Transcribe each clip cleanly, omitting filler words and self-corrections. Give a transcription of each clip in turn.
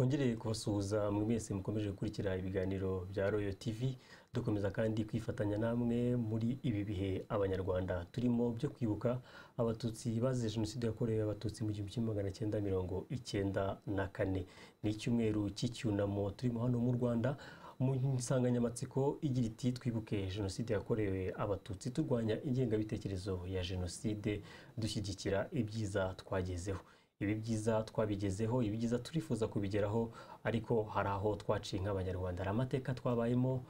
twongereye kubasuhuza mwese mukomeje gukurikira ibiganiro bya Royal TV dukomeza kandi kwifatanya namwe muri ibi bihe abanyarwanda turimo byo kwibuka abatutsi bazize jenoside yakorewe abatutsi mu 1994 ni icyumweru cy'icyunamo turimo hano mu Rwanda mu nsanganyamatsiko igira iti twibuke jenoside yakorewe abatutsi turwanya ingengabitekerezo ya jenoside dushyigikira ibyiza twagezeho. Ibi byiza twabigezeho, ibi byiza turifuza kubigeraho, ariko hari aho twaciye nk'abanyarwanda, hari amateka twabayemo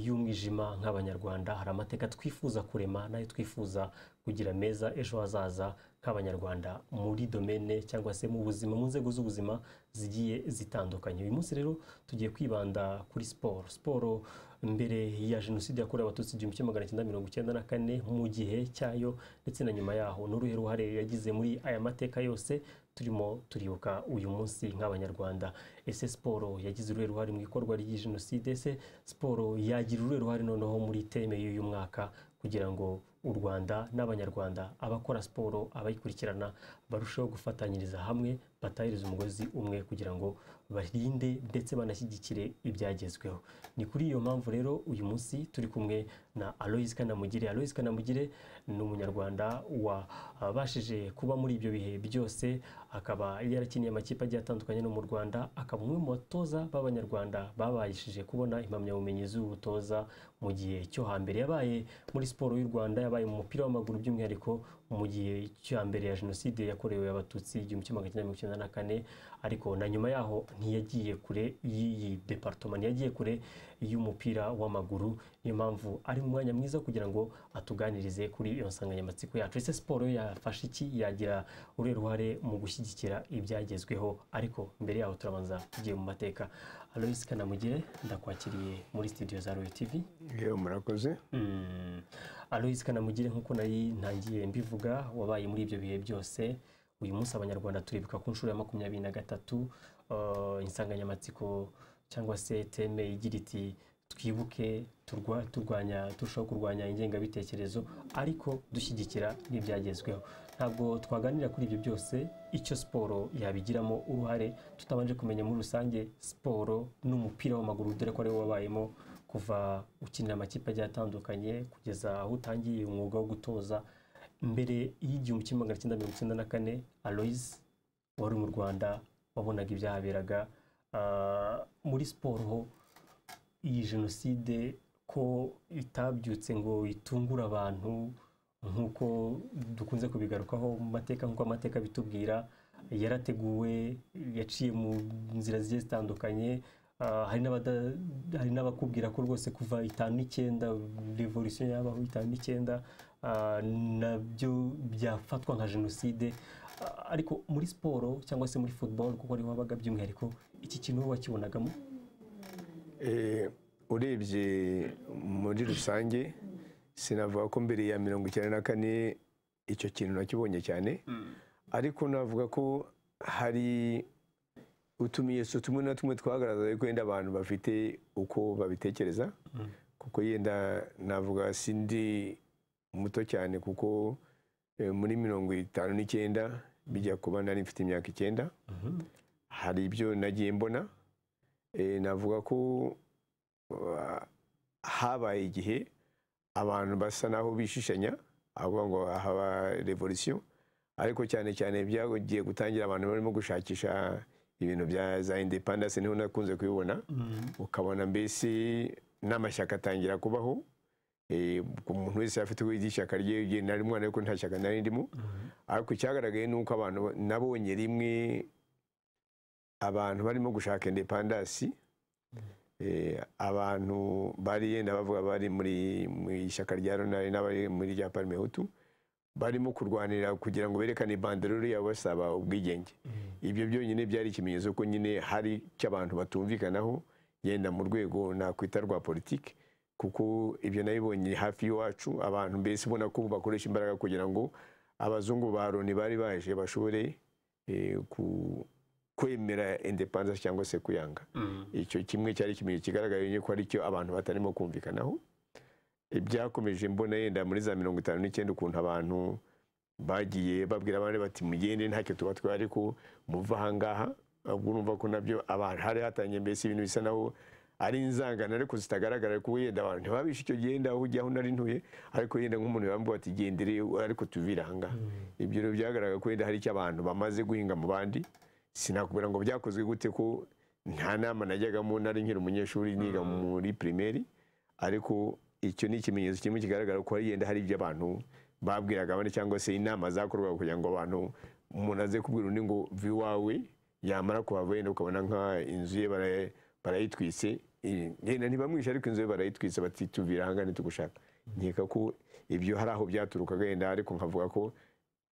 y'umwijima nk'abanyarwanda, hari amateka twifuza kurema nayo twifuza kugira meza ejo hazaza nk'abanyarwanda muri domene cyangwa se mu buzima, mu nzego z'ubuzima zigiye zitandukanye. Uyu munsi rero tugiye kwibanda kuri siporo mbere ya jenoside yakorewe abatutsi 1994 mu gihe cyayo ndetse na nyuma yaho, n'uruhe ruhare yagize muri aya mateka yose turimo turibuka uyu munsi nk'abanyarwanda. Ese siporo yagize uruhe ruhare mu ikorwa ry'iyi jenoside? Ese siporo yagira uruhe ruhare noneho muri teme y'uyu mwaka kugira ngo u Rwanda n'abanyarwanda abakora siporo abayikurikirana barushaho gufatanyiriza hamwe, batahiriza umugozi umwe kugira ngo barinde ndetse banashyigikire ibyagezweho? Ni kuri iyo mpamvu rero uyu munsi turi kumwe na Aloys Kanamugire. Aloys Kanamugire ni umunyarwanda wabashije kuba muri ibyo bihe byose, akaba yarakiniye amakipe agiye atandukanye no mu Rwanda, akaba umwe mu batoza b'abanyarwanda babashije kubona impamyabumenyi z'ubutoza mu gihe cyo hambere. Yabaye muri siporo y'u Rwanda, yabaye mu mupira w'amaguru by'umwihariko mu gihe cya mbere ya jenoside yakorewe abatutsi 1994, ariko na nyuma yaho ntiyagiye kure y'iyi departement, yagiye kure y'umupira w'amaguru. Niyo mpamvu ari mu mwanya mwiza kugira ngo atuganirize kuri iyo nsanganyamatsiko yacu. Ese siporo yafasha iki, yagira uruhe ruhare mu gushyigikira ibyagezweho? Ariko mbere yaho turabanza tugiye mu mateka. Aloys Kanamugire, ndakwakiriye muri studio za Royal TV. Yewe murakoze. Aloys Kanamugire, nkuko nari ntangiye mbivuga, wabaye muri ibyo bihe byose. Uyu munsi abanyarwanda turibuka ku nshuro ya 23 insanganyamatsiko cyangwa se teme igira iti twibuke turushaho kurwanya ingengabitekerezo ariko dushyigikira n'ibyagezweho. Ntabwo twaganira kuri ibyo byose icyo siporo yabigiramo uruhare tutabanje kumenya muri rusange siporo n'umupira w'amaguru, dore ko ari wo wabayemo kuva ukinira amakipe agiye atandukanye kugeza aho utangiye umwuga wo gutoza. Mbere y'1994 Aloys wari mu Rwanda, wabonaga ibyahaberaga muri siporo. Iyi jenoside ko itabyutse ngo itungura abantu nkuko dukunze kubigarukaho mu mateka, nkuko amateka bitubwira, yarateguwe, yaciye mu nzira zigiye zitandukanye. Hari n'abakubwira ko rwose kuva 59 revolution yabaho 59 nabyo byafatwa nka jenoside, ariko muri siporo cyangwa se muri football kuko ari wabaga by'umwihariko, iki kintu wakibonagamo? Urebye muri rusange sinavuga ko mbere ya 94 icyo kintu nakibonye cyane, ariko navuga ko hari utumiyeso tumwe na tumwe twagaragaye ko yenda abantu bafite uko babitekereza, kuko yenda navuga sindi muto cyane kuko muri 59 bijya kuba nari mfite imyaka 9, hari ibyo nagiye mbona. Navuga ko habaye igihe abantu basa naho bishishanya avuga ngo haba revolution, ariko cyane cyane byagiye gutangira abantu barimo gushakisha ibintu bya za independence, niho nakunze kubibona. Ukabona mbese n'amashyaka atangira kubaho, umuntu wese afite ishyaka rye, nari mwana ariko nta shyaka nari ndimo. Ariko cyagaragaye nuko abantu nabonye rimwe abantu barimo gushaka independence, abantu bari yenda bavuga bari mu ishyaka rya Ronari n'abari muri rya Parme Hutu, barimo kurwanira kugira ngo berekane banderole yabo basaba ubwigenge. Ibyo byonyine byari ikimenyetso ko nyine hari cy'abantu batumvikanaho yenda mu rwego nakwita rwa politiki, kuko ibyo nabibonye hafi y'iwacu. Abantu mbese ubona ko bakoresha imbaraga kugira ngo abazungu ba Loni bari baje bashobore kwemera independence cyangwa se kuyanga. Icyo kimwe cyari ikimenyetso kigaragaye ko ari cyo abantu batarimo kumvikanaho. Ibyakomeje mbona yenda muri za 59 ukuntu abantu bagiye babwira abandi bati mugende ntacyo tuba twari ko muva ahangaha, ubwo urumva ko nabyo abantu hari hatangiye mbese ibintu bisa naho ari inzangano ariko zitagaragara ko yenda abantu ntibabishe icyo gihe yenda ujya aho nari ntuye ariko yenda nk'umuntu yambwira ati gendere ariko tuvira aha ngaha ibyo rero byagaragara ko yenda hari icyo abantu bamaze guhinga mu bandi sinakubwira ngo byakozwe gute ko nta nama najyagamo nari nkiri umunyeshuri niga muri primaire ariko icyo ni ikimenyetso kimwe kigaragara ko yenda hari ibyo abantu babwiraga abandi cyangwa se inama zakorwaga kugira ngo abantu umuntu aze kubwira undi ngo vi wawe yamara kuhava yenda ukabona nk'inzu ye barayitwise yenda ntibamwishe ariko inzu ye barayitwise bati tuvira aha ngaha ntitugushaka nkeka ko ibyo hari aho byaturukaga yenda ariko nkavuga ko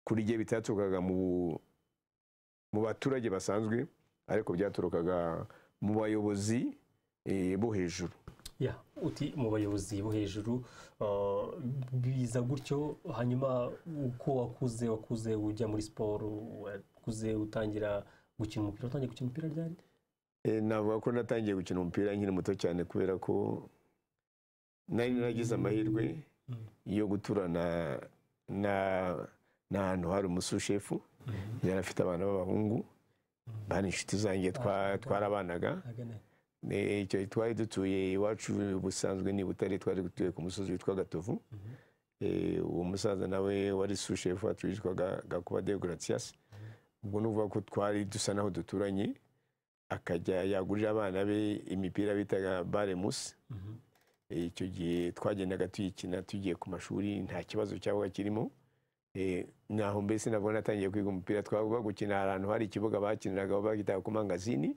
kuri gihe bitaturukaga mu baturage basanzwe ariko byaturukaga mu bayobozi bo hejuru uti mu bayobozi bo hejuru biza gutyo hanyuma uko wakuze ujya muri siporo wakuze utangira gukina umupira utangiye gukina umupira ryari navuga ko natangiye gukina umupira nkiri muto cyane kubera ko nari naragize amahirwe yo guturana n'ahantu hari umusushefu yari afite abana b'abahungu bari inshuti zanjye twarabanaga icyo twari dutuye iwacu busanzwe ni Butare twari dutuye ku musozi witwa Gatovu uwo musaza nawe wari sushefu wacu witwaga Gakuba de Gratias ubwo nuvuga ko twari dusa naho duturanye akajya yagurira abana be imipira bitaga Baremus icyo gihe twagendaga tuyikina tugiye ku mashuri nta kibazo cyabaga kirimo naho mbese nabwo natangiye kwiga umupira twagomba gukina ahantu hari ikibuga bakiniraga bagitaga ku mangazini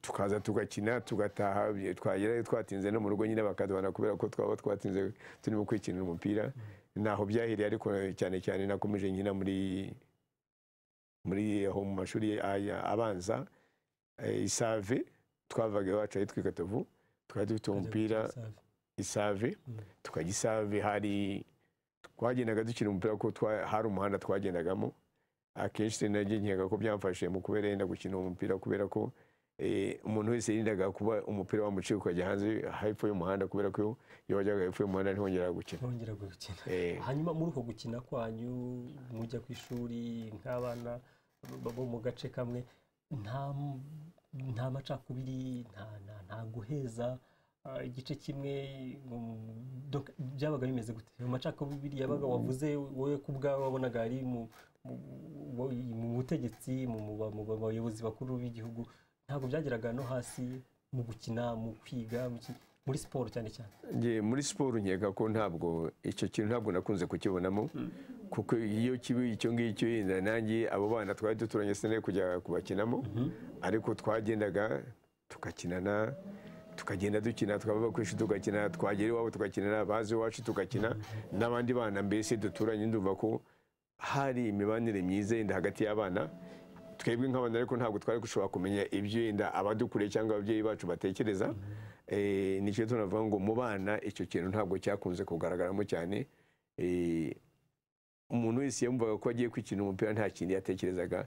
tukaza tugakina tugataha twagerayo twatinze no mu rugo nyine bakadubana kubera ko twaba twatinze turimo kwikinira umupira naho byahiriye ariko cyane cyane nakomeje nkina muri aho mu mashuri abanza Isave twavaga iwacu ahitwa Gatovu twari dufite umupira Isave tukajya Isave hari twagendaga dukina umupira ko hari umuhanda twagendagamo akenshi nagiye nkeka ko byamfashije mu kubera yenda gukina umupira kubera ko umuntu wese yirindaga kuba umupira wamuciye ukajya hanze hepfo y'umuhanda kubera ko iyo wajyaga hepfo y'umuhanda ntihongera gukina hanyuma muri uko gukina kwanyu mujya ku ishuri nk'abana bo mu gace kamwe nta macakubiri nta guheza igice kimwe byabaga bimeze gute ayo macakubiri yabaga wavuze wowe ku bwawe wabonaga ari mu butegetsi mu bayobozi bakuru b'igihugu ntabwo byageraga no hasi mu gukina mu kwiga muri siporo cyane cyane muri siporo nkeka ko ntabwo icyo kintu ntabwo nakunze kukibonamo kuko iyo kibi icyo ngicyo yenda nanjye abo bana twari duturanye sinari kujya kubakinamo ariko twagendaga tugakinana tukagenda dukina twaba ku ishuri tugakina twagera iwabo tugakinana bazi iwacu tugakina n'abandi bana mbese duturanye ndumva ko hari imibanire myiza yenda hagati y'abana twebwe nk'abana ariko ntabwo twari gushobora kumenya ibyo yenda abadukuriye cyangwa ababyeyi bacu batekereza nicyo tunavuga ngo mu bana icyo kintu ntabwo cyakunze kugaragaramo cyane umuntu wese yumvaga ko agiye kwikina umupira nta kindi yatekerezaga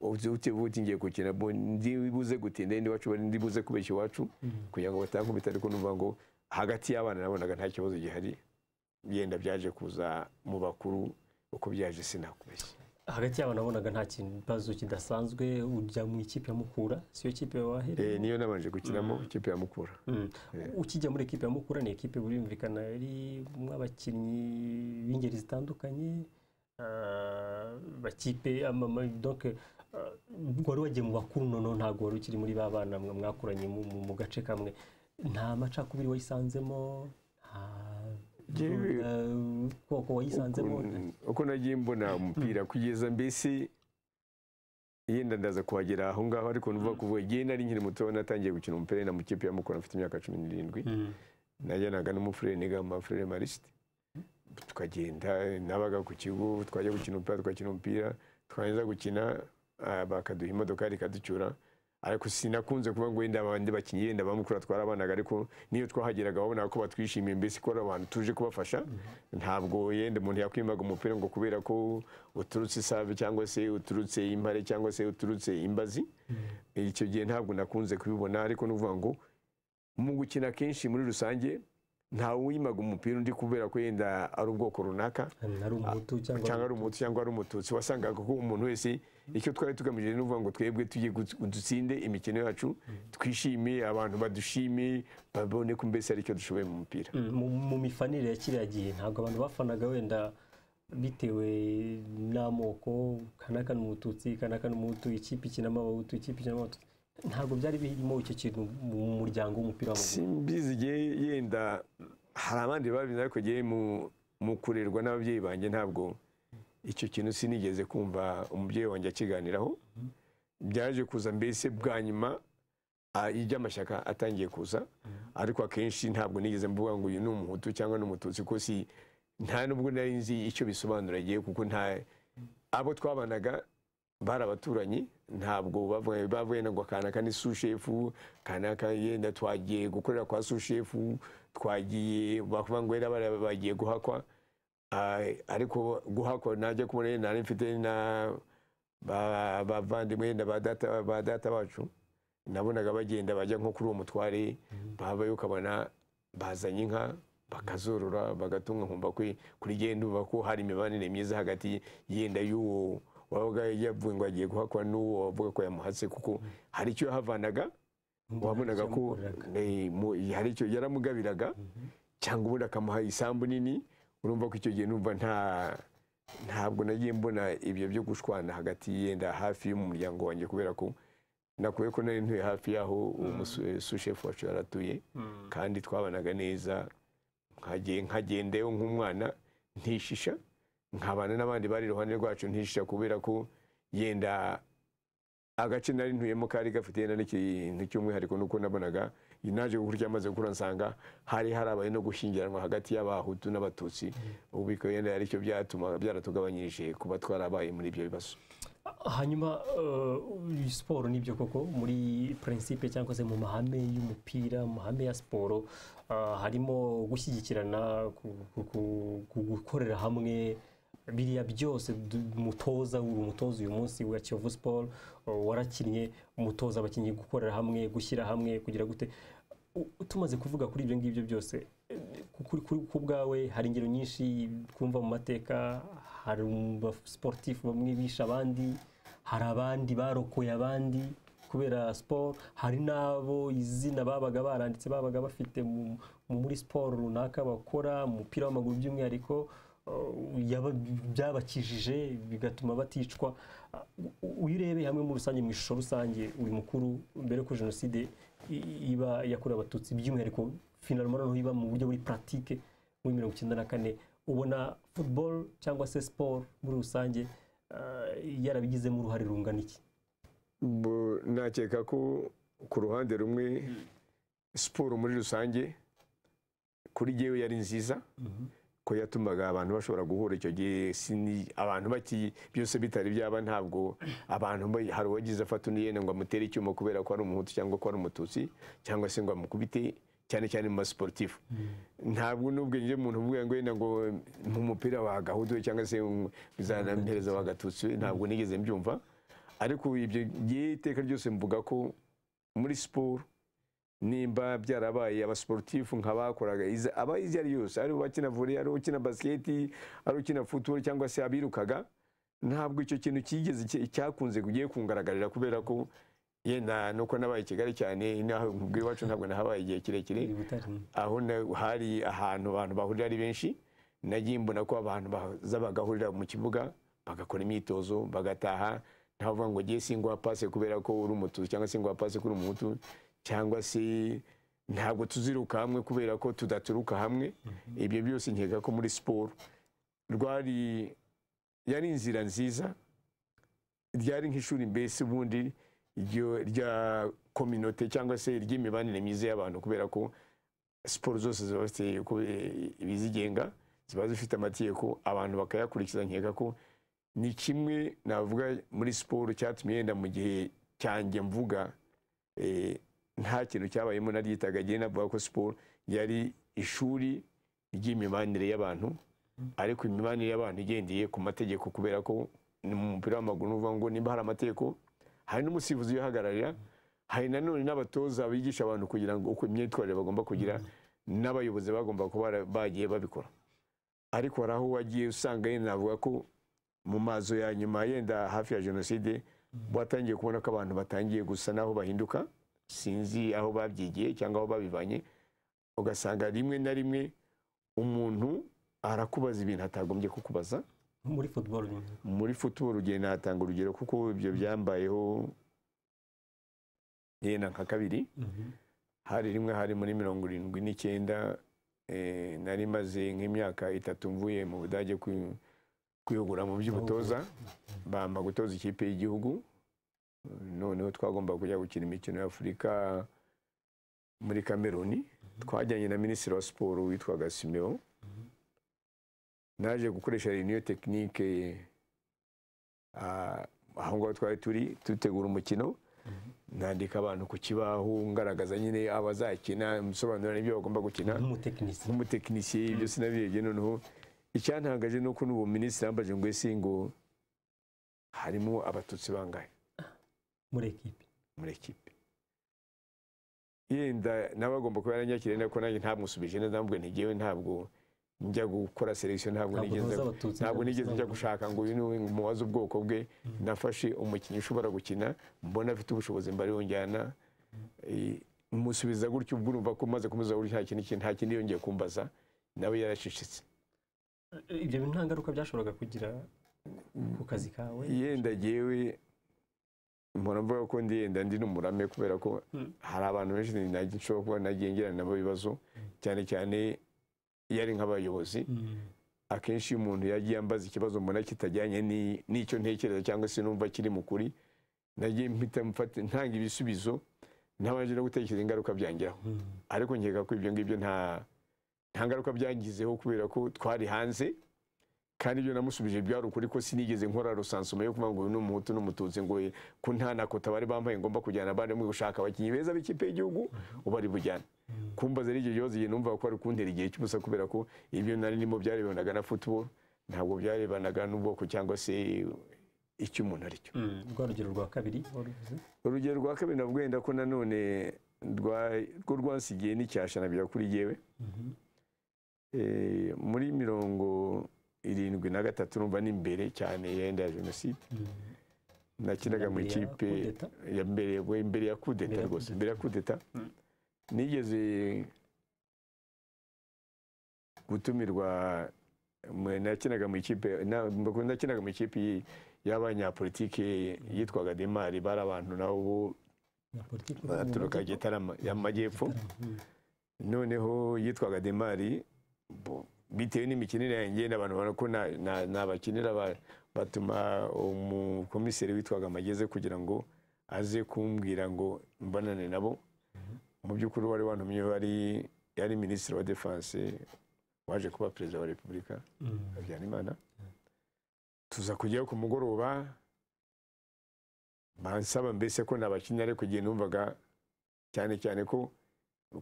uti ngiye gukina ndibuze gutinda indi wacu ndibuze kubeshya iwacu kugira ngo batankubita ariko numva ngo hagati y'abana nabonaga nta kibazo gihari yenda byaje kuza mu bakuru uko byaje sinakubeshya hagati y'abana nabonaga nta kibazo kidasanzwe ujya mu ikipe ya Mukura siyo kipe wahereye niyo nabanje gukinamo ikipe ya Mukura ukijya muri ikipe ya Mukura ni ikipe burumvikana yari abakinnyi b'ingeri zitandukanye bakipe donc wari wagiye mu bakuru noneho ntabwo wari ukiri muri ba bana mwakuranye mu gace kamwe nta macakubiri wayisanzemo koko wayisanzemo uko nagiye mbona umupira kugeza mbese yenda ndaza kuhagera aho ngaho ariko nuvuga kuvuga igihe nari nkiri muto natangiye gukina umupira na mu kipe ya Mukura mfite imyaka 17 najyanaga n'umufurere niga mu mafurere Mariste tukagenda nabaga ku kigo twajya gukina umupira twakina umupira twangiza gukina bakaduha imodoka ikaducyura ariko sinakunze kuvuga ngo wenda abandi bakinyi yenda bamukura twarabanaga ariko niyo twahageraga babona ko batwishimiye mbese ko abantu tuje kubafasha ntabwo yenda umuntu yakwimaga umupira ngo kubera ko uturutse Isave cyangwa se uturutse Impare cyangwa se uturutse Imbazi icyo gihe ntabwo nakunze kubibona ariko nuvuga ngo mu gukina kenshi muri rusange ntawe wimaga umupira undi kubera ko yenda ari ubwoko runaka ari umuhutu cyangwa ari umuhutu cyangwa ari umututsi. Wasangaga ko umuntu wese icyo twari tugamije ni ukuvuga ngo twebwe tujye dutsinde imikino yacu, twishime, abantu badushime, babone ko mbese ari cyo dushoboye mu mupira. Mu mifanire ya kiriya gihe ntabwo abantu bafanaga wenda bitewe n'amoko, kanaka n'umututsi, kanaka n'umuhutu, ikipe ikinamo abahutu, ikipe ikinamo abatutsi, ntabwo byari birimo icyo kintu mu muryango w'umupira w'amaguru. Simbizi yenda hari abandi babizi, ariko giye mu kurerwa n'ababyeyi banjye ntabwo icyo kintu sinigeze kumva umubyeyi wanjye akiganiraho. Byaje kuza mbese bwa nyuma iby'amashyaka atangiye kuza, ariko akenshi ntabwo nigeze mvuga ngo uyu ni umuhutu cyangwa n'umututsi, ko si nta nubwo nari nzi icyo bisobanura giye, kuko nta abo twabanaga bari abaturanyi, ntabwo bavuye ngo kanaka ni sushefu, kanaka yenda twagiye gukorera kwa sushefu, twagiye bavuga ngo era bagiye guhakwa. Ariko guhakwa najya kubona nari mfite na bavandimwe yenda ba data bacu, nabonaga bagenda bajya nko kuri uwo mutware, babayo ukabona bazanye inka bakazorora bagatunga, nkumva kuri genda uva ko hari imibanire myiza hagati yenda y'uwo wabaga yavuye ngo agiye guhakwa n'uwo wavuga ko yamuhatse, kuko hari icyo yahavanaga, wabonaga ko hari icyo yaramugabiraga, cyangwa ubundi akamuha isambu nini. Urumva ko icyo gihe numva ntabwo nagiye mbona ibyo byo gushwana hagati yenda hafi y'umuryango wanjye, kubera ko nakuye ko nari ntuye hafi y'aho umushefu wacu yaratuye, kandi twabanaga neza, nkagendeyo nk'umwana ntishisha, nkabana n'abandi bari iruhande rwacu ntishisha, kubera ko yenda agace nari ntuyemo kari gafite yenda n'ikintu cy'umwihariko, nuko nabonaga naje gukura amaze gukura nsanga hari harabaye no gushyingiranwa hagati y'abahutu n'abatutsi, ubu bikaba yenda ari cyo byaratugabanyirije kuba twarabaye muri ibyo bibazo. Hanyuma siporo nibyo koko muri principe cyangwa se mu mahame y'umupira, mu mahame ya siporo harimo gushyigikirana, gukorera hamwe, biriya byose. Umutoza uyu munsi wa Kiyovu Sport warakinnye, umutoza abakinnyi gukorera hamwe, gushyira hamwe, kugira gute. Tumaze kuvuga kuri ibyo ngibyo byose, ku bwawe hari ingero nyinshi twumva mu mateka, hari sportif bamwe bisha abandi, hari abandi barokoye abandi kubera siporo, hari n'abo izina babaga baranditse babaga bafite muri siporo runaka bakora, umupira w'amaguru by'umwihariko, byabakijije bigatuma baticwa. Uyirebeye hamwe muri rusange, mu ishusho rusange, uri mukuru mbere ko jenoside iba yakorewe abatutsi by'umwihariko finalement noneho iba mu buryo buri pratique muri 1994, ubona football cyangwa se sport muri rusange yarabigizemo uruhare rungana iki? Nakeka ko ku ruhande rumwe siporo muri rusange kuri jyewe yari nziza, ko yatumaga abantu bashobora guhura. Icyo gihe abantu baki byose bitari byaba, ntabwo abantu hari uwagize afata uniyene ngo amutere icyuma kubera ko ari umuhutu cyangwa ko ari umututsi, cyangwa se ngo amukubite, cyane cyane mu sportif. Ntabwo nubwo nje umuntu uvuga ngo yenda ngo mu mupira wa gahudu cyangwa se bizanampereza wa gatutsi, ntabwo nigeze mbyumva. Ariko ibyo iteka ryose mvuga ko muri siporo nimba byarabaye abasportifu nk'abakoraga abayizi ari yose, ari bakina volley, ari ukina basket, ari ukina football cyangwa se abirukaga, ntabwo icyo kintu kigeze cyakunze kugiye kungaragarira, kubera ko yenda nuko nabaye Kigali cyane, naho iwacu ntabwo nahabaye igihe kirekire, aho hari ahantu abantu bahurira ari benshi. Nagiye mbona ko abantu bagahurira mu kibuga bagakora imyitozo bagataha, ntavuga ngo giye singwa passe kubera ko uri umututsi cyangwa se ngo passe kuri umuhutu, cyangwa se ntabwo tuziruka hamwe kubera ko tudaturuka hamwe. Ibyo byose nkeka ko muri siporo yari inzira nziza, ryari nk'ishuri mbese ubundi rya communauté cyangwa se ry'imibanire myiza y'abantu, kubera ko siporo zose ziba zifite ibizigenga, ziba zifite amategeko, abantu bakayakurikiza. Nkeka ko ni kimwe navuga muri siporo cyatumye yenda mu gihe cyanjye mvuga nta kintu cyabayemo naryitaga gihe navuga ko siporo yari ishuri ry'imibanire y'abantu, ariko imibanire y'abantu igendeye ku mategeko, kubera ko mu mupira w'amaguru uvuga ngo nimba hari amategeko, hari n'umusifuzi uyahagararira, hari nanone n'abatoza bigisha abantu kugira ngo uko imyitwarire bagomba kugira, n'abayobozi bagomba kuba bagiye babikora, ariko hari aho wagiye usanga yenda navuga ko mu mazo ya nyuma yenda hafi ya jenoside batangiye kubona ko abantu batangiye gusa naho bahinduka, sinzi aho babyigiye cyangwa aho babivanye, ugasanga rimwe na rimwe umuntu arakubaza ibintu atagombye kukubaza. Muri football ugenda natanga urugero kuko ibyo byambayeho yenda nka kabiri. Hari rimwe hari muri 79 nari maze nk'imyaka 3 mvuye mu Budage kwiyogura mu by'ubutoza, bamba gutoza ikipe y'igihugu, noneho twagomba kujya gukina imikino y'Afurika muri Cameroon. Twajyanye na minisitiri wa siporo witwaga Simeo, naje gukoresha reunion technique aho ngaho twari turi dutegura umukino, nandika abantu ku kibaho ngaragaza nyine abazakina, musobanurira ibyo bagomba gukina nk'umutekinisiye. Ibyo sinabirebye. Noneho icyantangaje nuko n'uwo minisitiri yambaje ngo ese ngo harimo abatutsi bangahe muri ekipe. Yenda nabagomba kuba yaranyakiriye nako nanjye ntamusubije neza, ndambwe ntigewe ntabwo njya gukora selection, ntabwo nigeze njya gushaka ngo uyu muwaza ubwoko bwe. Nafashe umukinnyi ushobora gukina, mbona afite ubushobozi mbari yonjyana, musubiza gutyo. Ubwo urumva ko maze kumuza gutyo nta kindi yongeye kumbaza, nawe yarashishitse. Ibyo bintu nta ngaruka byashoboraga kugira ku kazi kawe? Yenda jewe mpora mvuga ko yenda ndi n'umurame, kubera ko hari abantu benshi nashobora kuba nagiye ngira nabo ibibazo, cyane cyane yari nk'abayobozi. Akenshi umuntu yagiye ambaza ikibazo mbona kitajyanye n'icyo ntekereza cyangwa se numva kiri mu kuri, nagiye mpita ntanga ibisubizo ntabanje no gutekereza ingaruka byangiraho. Ariko nkeka ko ibyo ngibyo nta ngaruka byangizeho, kubera ko twari hanze kandi ibyo namusubije byari ukuri ko sinigeze nkora rusansuma yo kuvuga ngo uyu ni umuhutu n'umututsi, ngo ko nta nakota bari bambaye ngomba kujyana abandi mu gushaka abakinnyi beza b'ikipe y'igihugu ubari bujyana. Kumbaza ari ibyo bibazo numva ko ari kuntera igihe cy'ubusa, kubera ko ibyo nari ndimo byarebanaga na football, ntabwo byarebanaga n'ubwoko cyangwa se icyo umuntu ari cyo. Urugero rwa kabiri urugero rwa kabiri nabwo wenda ko nanone rwo rwansigiye n'icyasha nabyo kuri yewe. Muri 73 urumva ni imbere cyane yenda ya jenoside, nakinaga mu ikipe ya mbere ya kudeta rwose, mbere ya kudeta. Nigeze gutumirwa, nakinaga mu ikipe y'abanyapolitike yitwaga Demari, bari abantu nabo baturuka Gitarama y'Amajyepfo. Noneho yitwaga Demari, bitewe n'imikinire yanjye n'abantu babona ko nabakinira, batuma umukomiseri witwaga Mageze kugira ngo aze kumbwira ngo mbonane nabo. Mu by'ukuri wari wantumye yari minisitiri wa defense waje kuba perezida wa Repubulika Habyarimana. Tuza kujyayo ku mugoroba, bansaba mbese ko nabakinnyi, ariko igihe numvaga cyane cyane ko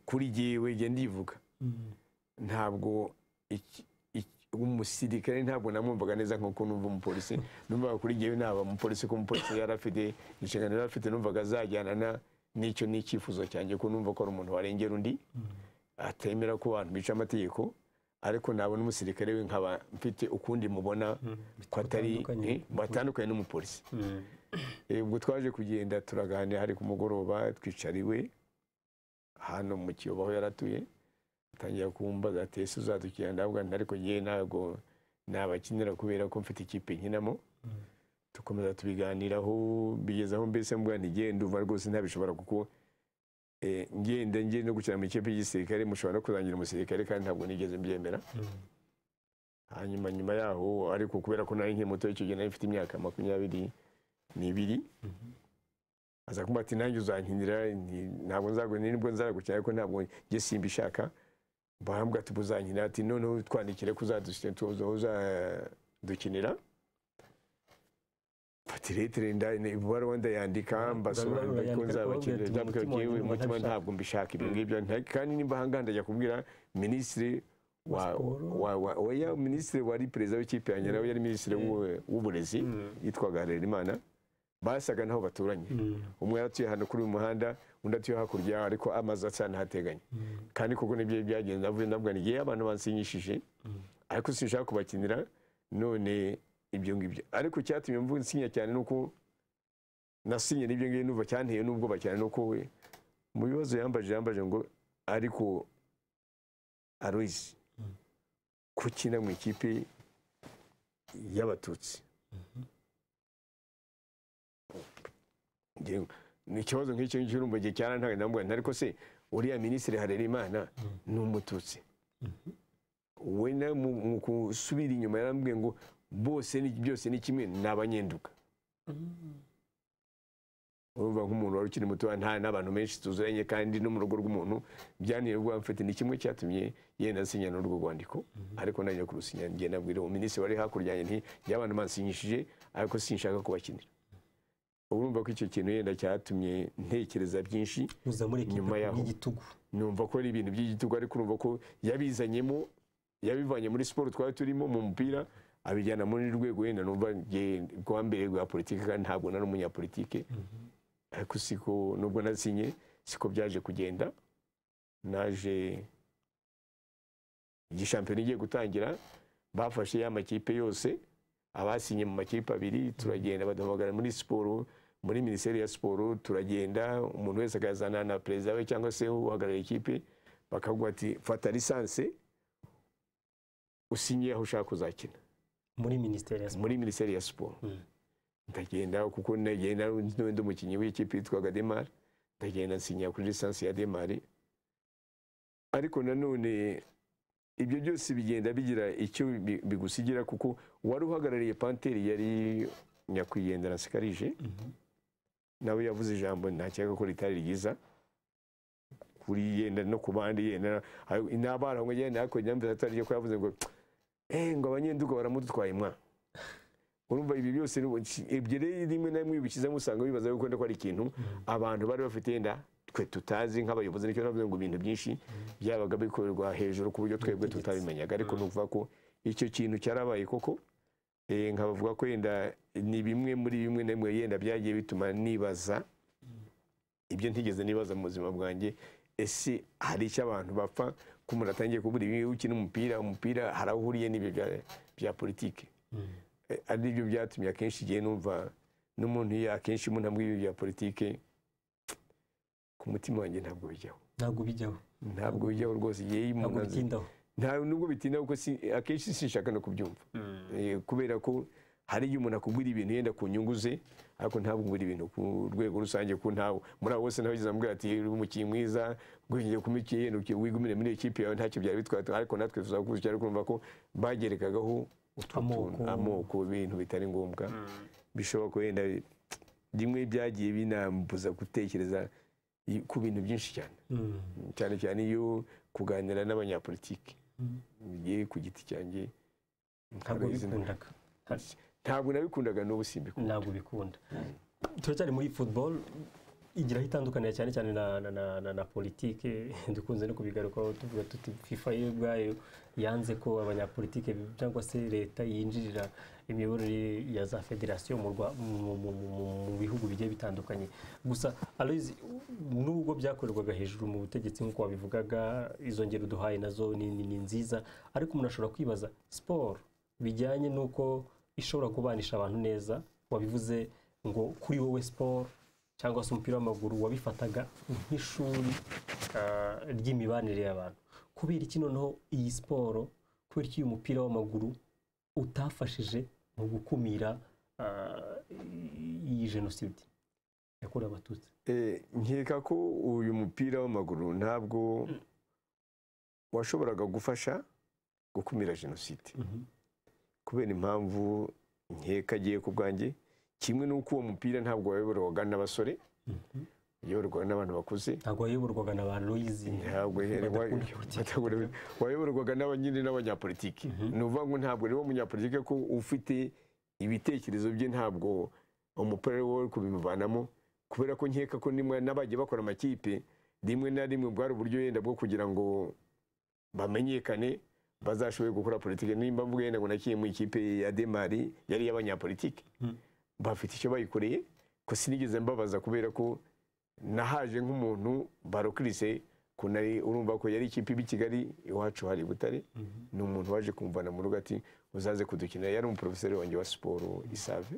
kuri jyewe ngiye ndivuga, ntabwo umusirikare ntabwo namwumvaga neza nk'uko numva umupolisi. Numvaga kuri jyewe naba umupolisi, ko umupolisi yari afite inshingano, yari afite, numvaga azajyana n'icyo n'icyifuzo cyanjye, ko numva ko ari umuntu warengera undi, atemera ko abantu bica amategeko. Ariko nabona umusirikare we nkaba mfite ukundi mubona ko atari batandukanye n'umupolisi. Ubwo twaje kugenda turaganira, hari ku mugoroba twicariwe hano mu Kiyovu aho yaratuye, atangira kumbaza ati ese uzadukina? Ndavuga nti ariko ngiye ntabwo nabakinira kubera ko mfite ikipe nkinamo. Tukomeza tubiganiraho, bigezaho mbese mbwa nti genda uva rwose ntabishobora, kuko ngenda no gukina mu ikipe y'igisirikare mushobora no kuzangira umusirikare, kandi ntabwo nigeze mbyemera. Hanyuma nyuma yaho, ariko kubera ko nari muto icyo gihe nari mfite imyaka 22, aza kumva ati nanjye uzankinira, ntabwo nibwo nzagukina, ariko ntabwo njye simbishaka. Bahambwa ati buzankinira, ati noneho twandikire ko uzadukinira. Patiretere ibaruwa ndayandika, mbasobanurira ko nzabakinira. Ndabwira ko yewe umutima ntabwo mbishaka ibyo ngibyo, kandi nimba ahangaha ndajya kubwira minisitiri minisitiri wari perezida w'ikipe yanjye, nawe yari minisitiri w'uburezi, yitwaga Harerimana. basaga naho baturanye umwe yaratuye hano kuri uyu muhanda undi atuye hakurya ariko amazu asana hateganye kandi koko nibyo byagenze navuye ndabwa nigiye abantu bansinyishije ariko sinshaka kubakinira none ibyo ngibyo ariko cyatumye mvuga nsinya cyane nuko nasinye n'ibyo ngibyo numva cyanteye nubwo bacyane nuko we mu bibazo yambaje ngo ariko Aloys kukina mu ikipe y'abatutsi ni ikibazo nk'icyo ngicyo urumva gihe cyarantaye ndamubwira ariko se uriya minisitiri Harerimana ni umututsi we na mu kusubira inyuma yarambwiye ngo bose byose ni kimwe ni abanyenduka urumva nk'umuntu wari ukiri muto nta n'abantu benshi tuzuranye kandi no mu rugo rw'umuntu byaniye rwa mfite ni kimwe cyatumye yenda nsinya n'urwo rwandiko ariko najya kurusinya ngiye nabwira minisitiri wari hakurya nti y'abantu bansinyishije ariko sinshaka kubakinira urumva ko icyo kintu yenda cyatumye ntekereza byinshi nyuma yaho numva ko ari ibintu by'igitugu ariko urumva ko yabizanyemo yabivanye muri siporo twari turimo mu mupira abijyana muri rwego yenda numva rwa mbere rwa politiki kandi ntabwo nari umunyapolitike ariko siko nubwo nasinye siko byaje kugenda naje igishampiyona igiye gutangira bafashe ya makipe yose abasinye mu makipe abiri turagenda baduhamagara muri siporo muri minisiteri ya siporo turagenda umuntu wese akazana na perezida we cyangwa se uhagarariye ikipe bakavuga ati fata lisanse usinye aho ushaka kuzakina muri minisiteri ya siporo ndagenda kuko nagenda ndi umukinnyi w'ikipe yitwaga Demar ndagenda nsinya kuri lisansi ya Demar ariko nanone ibyo byose bigenda bigira icyo bigusigira kuko wari uhagarariye Panteri yari nyakwigendera Sikarije nawe yavuze ijambo ntakeka ko ritari ryiza kuri yenda no ku bandi yenda n'abana ngo yenda ariko nyambe atari ko yavuze ngo ngo abanyenduga baramutwaye mwa urumva ibi byose ebyere rimwe na rimwe bikiza musanga bibaza yuko ndako ari ikintu abantu bari bafite yenda twe tutazi nk'abayobozi nicyo navuze ngo ibintu byinshi byabaga bikorerwa hejuru ku buryo twebwe tutabimenyaga ariko nuvuga ko icyo kintu cyarabaye koko nkabavuga ko yenda ni bimwe muri bimwe na bimwe yenda byagiye bituma nibaza ibyo ntigeze nibaza mu buzima bwanjye ese hari icyo abantu bapfa ko umuntu atangiye kubura ibi ukina umupira harahuriye n'ibyo bya politike ari byo byatumye akenshi igihe numva n'umuntu akenshi umuntu ambwiye bya politike ku mutima wanjye ntabwo bijyaho rwose igihe umuntu nubwo bitindaho kuko akenshi sinshaka no kubyumva kubera ko hari igihe umuntu akubwira ibintu yenda ku nyungu ze ariko ntabwira ibintu ku rwego rusange ko ntawe muri abo bose nabageze ambwira ati uri umukinnyi mwiza guhingiye ku mikino yenda wigumire muri ikipe yawe ntacyo byari bitwaye ariko natwe tuzakuza ariko urumva ko bagerekagaho amoko ibintu bitari ngombwa bishobora ko yenda rimwe byagiye binambuza gutekereza ku bintu byinshi cyane cyane iyo kuganira n'abanyapolitiki bigiye ku giti cyanjye ntabwo nabikundaga n'ubu simbikunda ntabwo bikunda turacyari muri football igira itandukanira cyane cyane na politike dukunze no kubigarukaho tuvuga tuti FIFA y'ubwayo yanze ko abanyapolitike cyangwa se leta yinjirira imiyoborere ya za federasiyo mu bihugu bigiye bitandukanye gusa Aloys nubwo byakorerwaga hejuru mu butegetsi nk'uko wabivugaga izo ngero duhaye nazo ni nziza ariko umuntu ashobora kwibaza siporo bijyanye n'uko ishobora kubanisha abantu neza wabivuze ngo kuri wowe siporo cyangwa se umupira w'amaguru wabifataga nk'ishuri ry'imibanire y'abantu kubera iki noneho iyi siporo kubera iki uyu mupira w'amaguru utafashije mu gukumira iyi jenoside yakorewe abatutsi nkeka ko uyu mupira w'amaguru ntabwo washoboraga gufasha gukumira jenoside kubera impamvu nkeka agiye ku bwanjye kimwe n'uko uwo mupira ntabwo wayoborwaga n'abasore wayoborwaga n'abantu bakuze ntabwo wayoborwaga na ba Aloys wayoborwaga n'abanyine n'abanyapolitiki ni ukuvuga ngo ntabwo rero umunyapolitike ko ufite ibitekerezo bye ntabwo umupira wo kubimuvanamo kubera ko nkeka ko nimwe n'abagiye bakora amakipe rimwe na rimwe bwari uburyo yenda bwo kugira ngo bamenyekane bazashoboye gukora politike nimba mvuga yenda ngo nakiye mu ikipe ya Demari yari y'abanyapolitike bafite icyo bayikoreye ko sinigeze mbabaza kubera ko nahaje nk'umuntu barokirise kunari urumva ko yari ikipe y'i Kigali iwacu hari Butare ni umuntu waje kumvana mu rugo ati uzaze kudukina yari umuprofeseri wanjye wa siporo Isave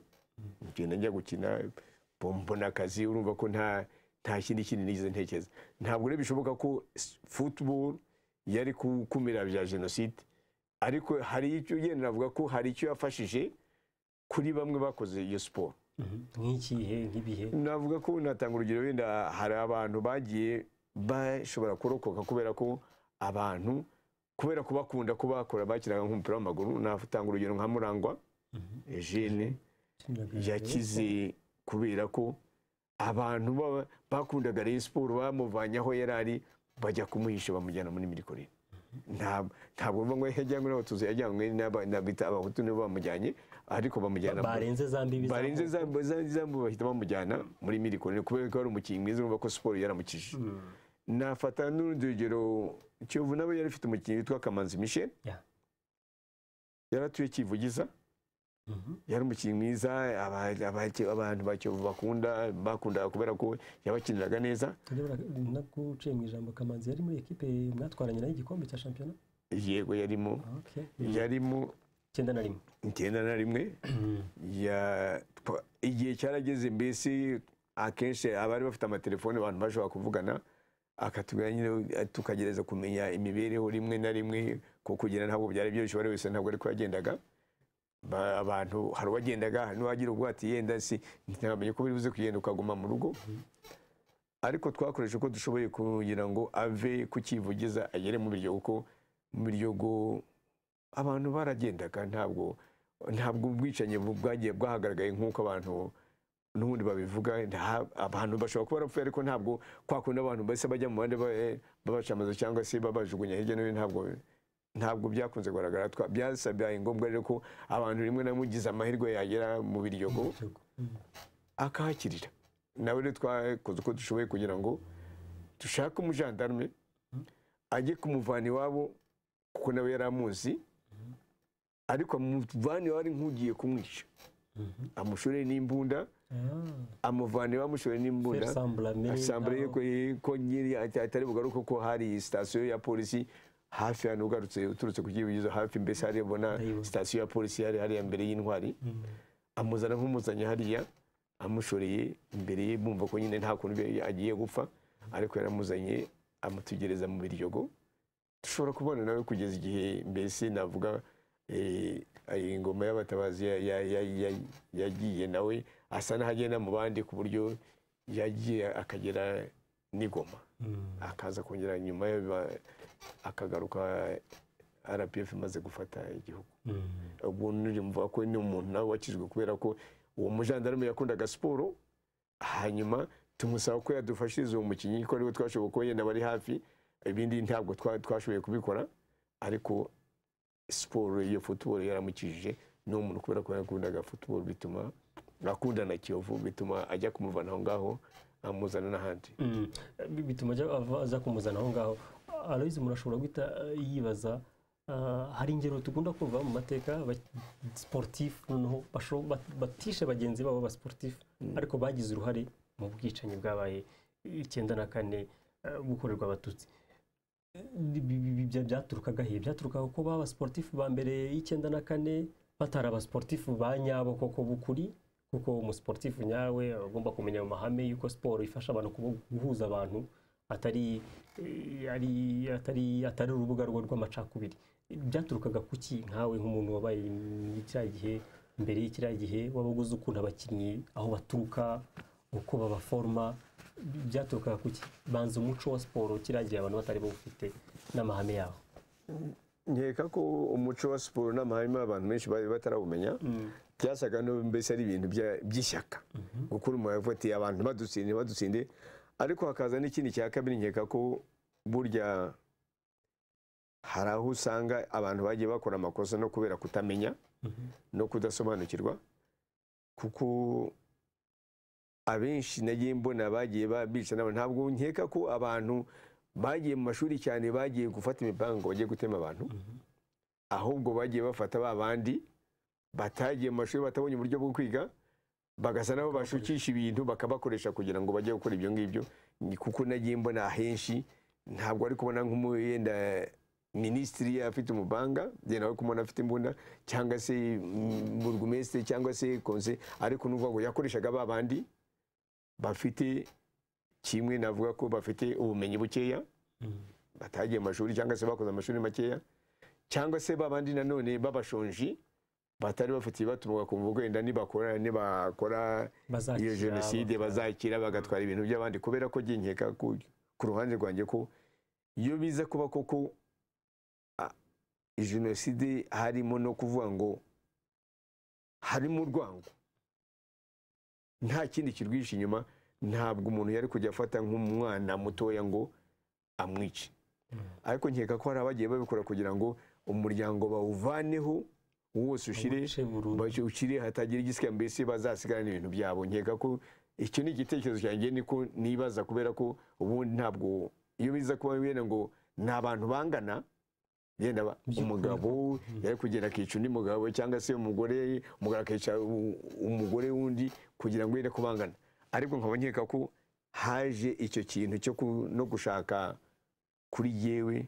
ngenda njya gukina mbona akazi urumva ko nta kindi kintu nigeze ntekereza ntabwo rero bishoboka ko football yari kumira bya jenoside ariko hari icyo yenda navuga ko hari icyo yafashije kuri bamwe bakoze iyo siporo nk'ibihe navuga ko natanga urugero wenda hari abantu bagiye bashobora kurokoka kubera ko abantu kubera ko bakunda ko bakora bakiraga nk'umupira w'amaguru natanga urugero nka Murangwa Eugene yakize kubera ko abantu bakundaga Rayon Sport bamuvanye aho yari ari bajya kumuhisha bamujyana muri Mirikore ntabwo ngo yajyanywe n'abatuzi yajyanywe n'abita abahutu nibo bamujyanye ariko bamujyana barenze zambi bahita bamujyana muri Mirikore kubera ko ari umukinnyi mwiza urumva ko siporo yaramukije nafata n'urundi rugero Kiyovu nabo yari ifite umukinnyi witwa Kamanzi Michel yaratuye Kivugiza yari umukinnyi mwiza abantu ba Kiyovu bakunda kubera ko yabakiniraga neza naguciye mu ijambo Kamanzi yari muri ekipe mwatwaranye nayo igikombe cya shampiyona yego yarimo 91 igihe cyarageze mbese akenshi abari bafite amatelefone abantu bashobora kuvugana akatubwira nyine tukagereza kumenya imibereho rimwe na rimwe kugira ntabwo byari byoroshye bari wese ntabwo ariko yagendaga abantu hari uwagendaga n'uwagira ubwo ati yenda si ntamenye ko bivuze kugenda ukaguma mu rugo ariko twakoresha uko dushoboye kugira ngo ave kukivugiza agere mu biryo kuko mu biryogo abantu baragendaga ntabwo ubwicanyi bwagiye bwahagaragaye nk'uko abantu n'ubundi babivuga abantu bashobora kuba barapfuye ariko ntabwo kwakunda abantu bose bajya mu bandi babacamaza cyangwa se babajugunya hirya no hino ntabwo byakunze kugaragara byasabye ngombwa rero ko abantu rimwe na mugize amahirwe yagera mu biryogo akahakirira nawe rero twakoze uko dushoboye kugira ngo dushake umujandarume ajye kumuvana iwabo kuko nawe yari amuzi ariko amuvana iwabo ari nk'ugiye kumwica amushoreye n'imbunda amuvana iwabo amushoreye n'imbunda asambure ko nyiri atari bugaruke ko hari sitasiyo ya polisi hafi hano uturutse ku Kivugiza hafi mbese haribona sitasiyo ya polisi yari hariya mbere y'intwari amuzana nk'umuzanye hariya amushoreye imbere ye bumva ko nyine nta kuntu agiye gupfa ariko yaramuzanye amutegereza mu biryogo dushobora kubona nawe kugeza igihe mbese navuga ingoma y'abatabazi yagiye nawe asa n'ahagenda mu bandi ku buryo yagiye akagera n'igoma akaza kongera nyuma akagaruka RPF imaze gufata igihugu ubwo nirimva ko ni umuntu nawe wakijwe kubera ko uwo mujandarume yakundaga siporo hanyuma tumusaba ko yadufashiriza uwo mukinnyi ko ariwe twashoboye ko yenda bari hafi ibindi ntabwo twashoboye kubikora ariko siporo iyo football yaramukijije ni umuntu kubera ko yakundaga football bituma akunda na Kiyovu bituma ajya kumuvana aho ngaho amuzana n'ahandi bituma aza kumuzana aho ngaho Aloyizi murashobora guhita yibaza hari ingero tugunda kumva mu mateka sportif noneho batishe bagenzi babo ba sportif ariko bagize uruhare mu bwicanyi bwabaye 94 gukorerwa abatutsi byaturukaga he byaturukaga ko baba sportif ba mbere y'94 batari aba sportif ba nyabo koko bukuri kuko umusportif nyawe agomba kumenya mu mahame yuko siporo ifasha abantu guhuza abantu atari urubuga rw'amacakubiri byaturukaga kuki nkawe nk'umuntu wabaye muri gihe mbere y'ikiriya gihe wabaguze ukuntu abakinnyi aho baturuka uko babaforma byaturukaga kuki banza umuco wa siporo kiriya gihe abantu batari bawufite n'amahame yawo nkeka ko umuco wa siporo n'amahame abantu benshi bari batarawumenya byasaga no mbese ari ibintu by'ishyaka gukura umuntu ati abantu badutsinde ariko hakaza n'ikindi cya kabiri nkeka ko burya hari aho usanga abantu bagiye bakora amakosa no kubera kutamenya no kudasobanukirwa kuko abenshi nagiye mbona bagiye bica nabo ntabwo nkeka ko abantu bagiye mu mashuri cyane bagiye gufata imipanga ngo bagiye gutema abantu ahubwo bagiye bafata ba bandi batagiye mu mashuri batabonye uburyo bwo kwiga bagasa nabo bashukisha ibintu bakabakoresha kugira ngo bajye gukora ibyo ngibyo. Kuko nagiye mbona ahenshi ntabwo ari kubona nk'umuyenda minisitiri afite umubanga genda we kumona afite imbunda cyangwa se burugumestre cyangwa se konse, ariko nuvuga ngo yakoreshaga babandi bafite kimwe, navuga ko bafite ubumenyi bukeya batagiye amashuri cyangwa se bakoze amashuri makeya, cyangwa se babandi nanone babashonji batari bafite batumwa kumvuga wenda nibakora iyo jenoside bazakira bagatwara ibintu by'abandi, kubera ko ginkeka ku ruhande rwanjye ko iyo biza kuba koko jenoside harimo no kuvuga ngo harimo urwango nta kindi kirwisha inyuma, ntabwo umuntu yari kujya afata nk'umwana mutoya ngo amwice. Ariko nkeka ko hari abagiye babikora kugira ngo umuryango bawuvaneho wose ushire hatagira igisika, mbese bazasigarana ibintu byabo. Nkeka ko icyo ni igitekerezo cyanjye, niko nibaza, kubera ko ubundi ntabwo iyo biza kuba wenda ngo ni abantu bangana yenda umugabo yari kugenda akica undi mugabo cyangwa se umugore akica umugore wundi kugira ngo yere kubangana. Ariko nkaba nkeka ko haje icyo kintu cyo no gushaka kuri yewe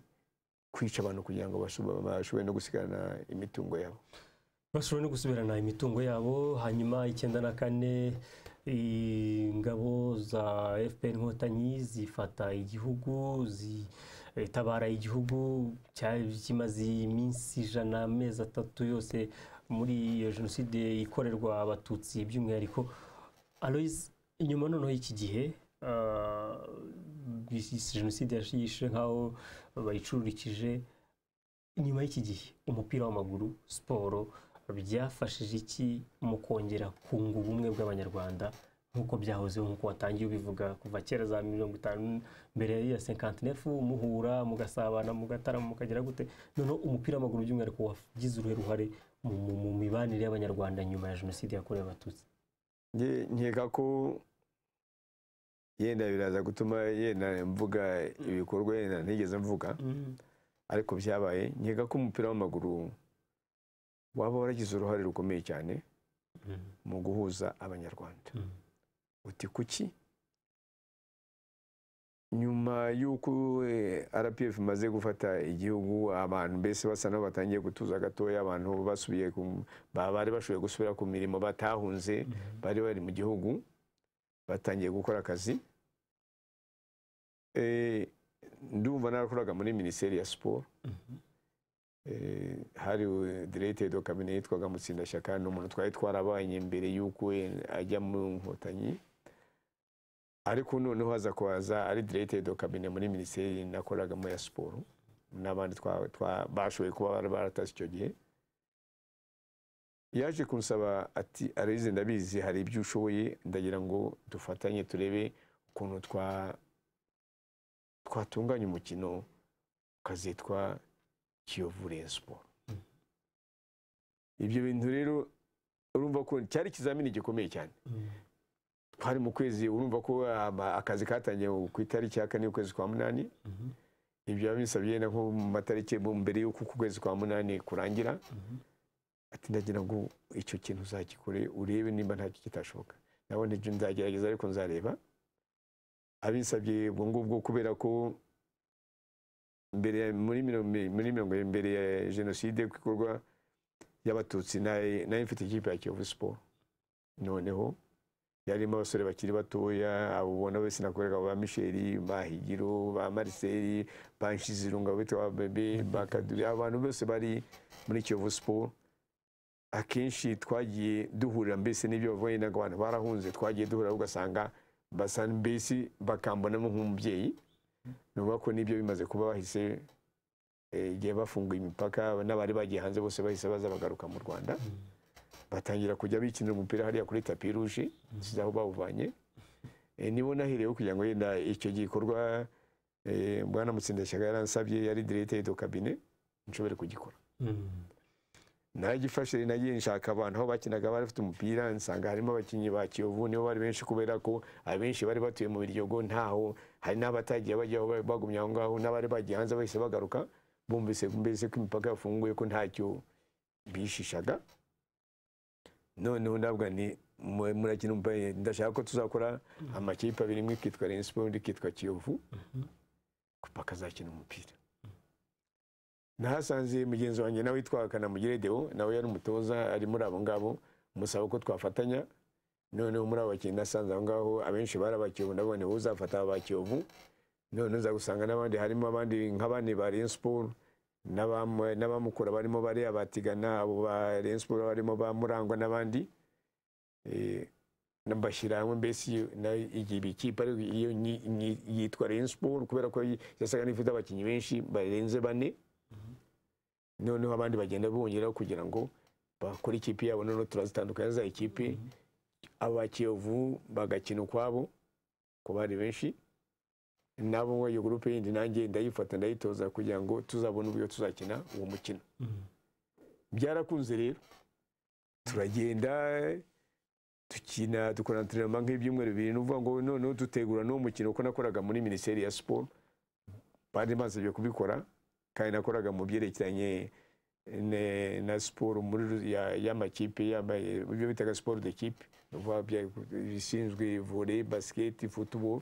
kwica abantu kugira ngo bashobore no gusigarana imitungo yabo, bashobora no gusubirana imitungo yabo. Hanyuma 94 ingabo za FPR Inkotanyi zifata igihugu, tabara igihugu kimaze iminsi 100 amezi 3 yose muri iyo jenoside ikorerwa abatutsi by'umwihariko. Aloys, inyuma noneho iki gihe jenoside yashishe nkaho bayicururikije, inyuma y'iki gihe umupira w'amaguru siporo byafashije iki mu kongera kunga ubumwe bw'abanyarwanda nk'uko byahozeho, nk'uko watangiye ubivuga kuva kera za 50 mbere ya 59 muhura mugasabana mugatarama mukagera gute, noneho umupira w'amaguru by'umwihariko wagize uruhare mu mibanire y'abanyarwanda nyuma ya jenoside yakorewe abatutsi. Nkeka ko yenda biraza gutuma yenda mvuga ibikorwa yenda ntigeze mvuga, ariko byabaye. Nkeka ko umupira w'amaguru waba waragize uruhare rukomeye cyane mu guhuza abanyarwanda. Uti kuki? Nyuma y'uko RPF maze gufata igihugu, abantu mbese basa nabo batangiye gutuza gatoya, abantu basubiye bari bashoboye gusubira ku mirimo batahunze, bari bari mu gihugu batangiye gukora akazi. Ndumva narakoraga muri Minisiteri ya Siporo, hari Directeur de Cabinet yitwaga Mutsindashyaka, n'umuntu twari twarabanye mbere y'uko ajya mu Nkotanyi, ariko noneho haza kubaza ari Directeur de Cabinet muri Minisiteri nakoraga mu ya Siporo, n'abandi bashoboye kuba baratase icyo gihe. Yaje kunsaba ati Aloys, ndabizi hari ibyo ushoboye, ndagira ngo dufatanye turebe ukuntu twatunganya umukino ukazitwa Kiyovu Rayon Sport. Ibyo bintu rero urumva ko cyari ikizamini gikomeye cyane. Twari mu kwezi, urumva ko akazi katangiye ku itariki ya 4 y'ukwezi kwa 8. Ibyo yabinsabye nko mu matariki mbere y'uko ukwezi kwa 8 kurangira. Ati ndagira ngo icyo kintu uzakikore urebe nimba nta kitashoboka. Nabone ibyo nzagerageza, ariko nzareba. Abinsabye ubwo ngubwo kubera ko mbere mbere ya jenoside kwikorwa y'abatutsi nayo mfite ikipe ya Kiyovu Sport. Noneho yarimo abasore bakiri batoya, abo ubona wese nakorega ba Michel, ba Higiro, ba Marcel, ba Nshizirunga bitwa Bebe, bakaduri, abantu bose bari muri Kiyovu Sport. Akenshi twagiye duhurira, mbese n'ibyo bavuye n'abantu barahunze, twagiye duhurira ugasanga basa mbese bakambonamo nk'umubyeyi. Nuvuga ko nibyo bimaze kuba bahise igihe bafunguye imipaka, n'abari bagiye hanze bose bahise baza bagaruka mu Rwanda, batangira kujya bikinira umupira hariya kuri Tapi Rouge, sizaho bawuvanye. Nibo nahireho kugira ngo yenda icyo gikorwa Bwana Mutsindashyaka yaransabye, yari Directeur de Cabinet, nshobore kugikora. Nagifashe, nagiye nshaka abantu aho bakinaga bari bafite umupira, nsanga harimo abakinnyi ba Kiyovu, nibo bari benshi kubera ko abenshi bari batuye mu Biryogo, ntaho hari n'abatagiye bajya bagumya aho ngaho, n'abari bagiye hanze bahise bagaruka, bumvise mbese ko imipaka yafunguye ko ntacyo bishishaga. noneho ndabwa ni murakina umupira, ndashaka ko tuzakora amakipe abiri, imwe ikitwa Rayon Sport indi ikitwa Kiyovu, bakazakina umupira. Nahasanze mugenzi wanjye nawe witwa Kanamugire Deo, nawe yari umutoza, ari muri abo ngabo, musaba ko twafatanya. Noneho muri abo bakinnyi nasanze aho ngaho abenshi bari abakiyovu, ndabona uzafata abakiyovu, none uza gusanga n'abandi harimo abandi nk'abandi ba Rayon Sport n'abamukora barimo bari abatigana, abo ba Rayon Sport barimo ba Murangwa n'abandi, nambashyira hamwe mbese igihe ikipe ari iyo yitwa Rayon Sport kubera ko yasaga n'ifite abakinnyi benshi barenze 4. Noneho abandi bagenda bongeraho kugira ngo bakore ikipe yabo, noneho turazitandukanya za ikipe, abakiyovu bagakina ukwabo ko bari benshi, nabo iyo groupe yindi nanjye ndayifata ndayitoza kugira ngo tuzabone uburyo tuzakina uwo mukino. Byarakunze rero, turagenda tukina, dukora entraînement nk'ibyumweru 2, nuvuga ngo noneho dutegura no mukino ko nakoraga muri Ministeri ya Sport, bari maze byo kubikora, kandi nakoraga mu byerekeranye na sport muri y'amakipe y'ibyo bitaga sport d'équipe, nuvuga bishinzwe volley, basket, football.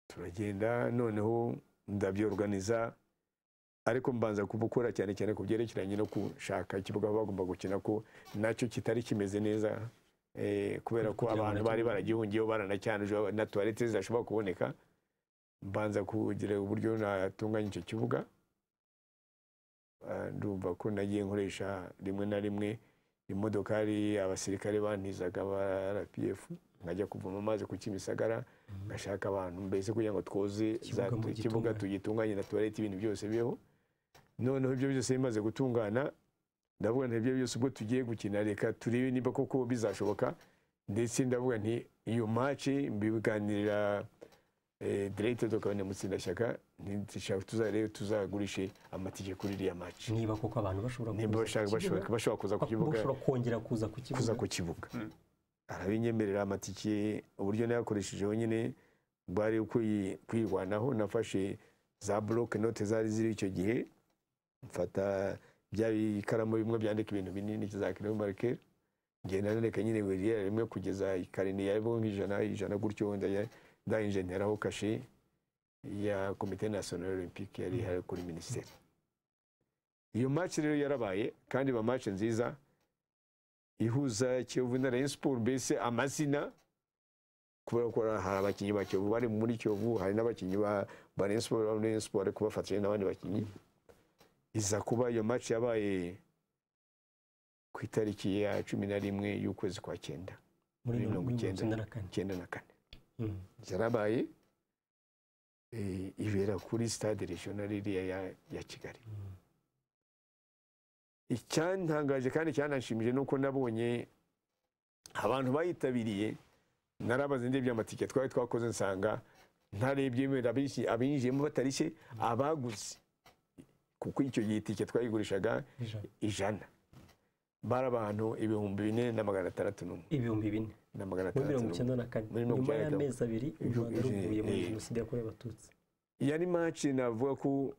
Turagenda noneho ndabyorganiza, ariko mbanza kubukora cyane cyane ku byerekeranye no kushaka ikibuga bagomba gukina ko nacyo kitari kimeze neza, kubera ko abantu bari baragihungiyeho baranacyanuje na toilette zashobora kuboneka. Mbanza kugira uburyo natunganya icyo kibuga, ndumva ko nagiye nkoresha rimwe na rimwe imodokari abasirikare bantizaga ba RPF, nkajya kuvoma amazi ku Kimisagara, ngashaka abantu mbese kugira ngo twoze ikibuga tugitunganye na toilette, ibintu byose biho. Noneho ibyo byose bimaze gutungana, ndavuga nti ibyo byose ubwo tugiye gukina reka turebe niba koko bizashoboka, ndetse ndavuga nti iyo match mbiganirira directeur dokabane Mutsindashyaka, ntishaka tuzarebe tuzagurishe amatike kuri iriya match, niba koko abantu bashobora kuza ku kibuga, bashobora kongera kuza ku kibuga. Arabinyemerera amatike, uburyo nayakoreshejeho nyine bwari kwirwanaho. Nafashe za block note zari ziri icyo gihe, mfata bya ikaramu bimwe byandika ibintu binini za kilo marker, ngenda nandika nyine buriya rimwe kugeza ikarine yabo nk'ijana gutyo, ndainjeneraho kashe ya Comité National Olympique yari hari kuri ministeri. Iyo match rero yarabaye, kandi ba match nziza ihuza Kiyovu na Rayon Sport, mbese amazina kubera ko hari abakinnyi ba Kiyovu bari muri Kiyovu, hari n'abakinnyi ba Rayon Sport ariko bafatanye n'abandi bakinnyi. Iza kuba iyo match yabaye ku itariki ya 11 y'ukwezi kwa 9 muri 1994. Yarabaye ibera kuri stade regional ya Kigali. Icyantangaje kandi cyananshimije nuko nabonye abantu bayitabiriye, narabaze ndebye amatike twari twakoze, nsanga ntarebye abinjiyemo batarishe abaguze, kuko icyo gihe itike twayigurishaga 100, bari abantu 4,601. 4,694 nyuma y'amezi 2 u Rwanda ruvuye muri Jenoside yakorewe Abatutsi. Yari match navuga ko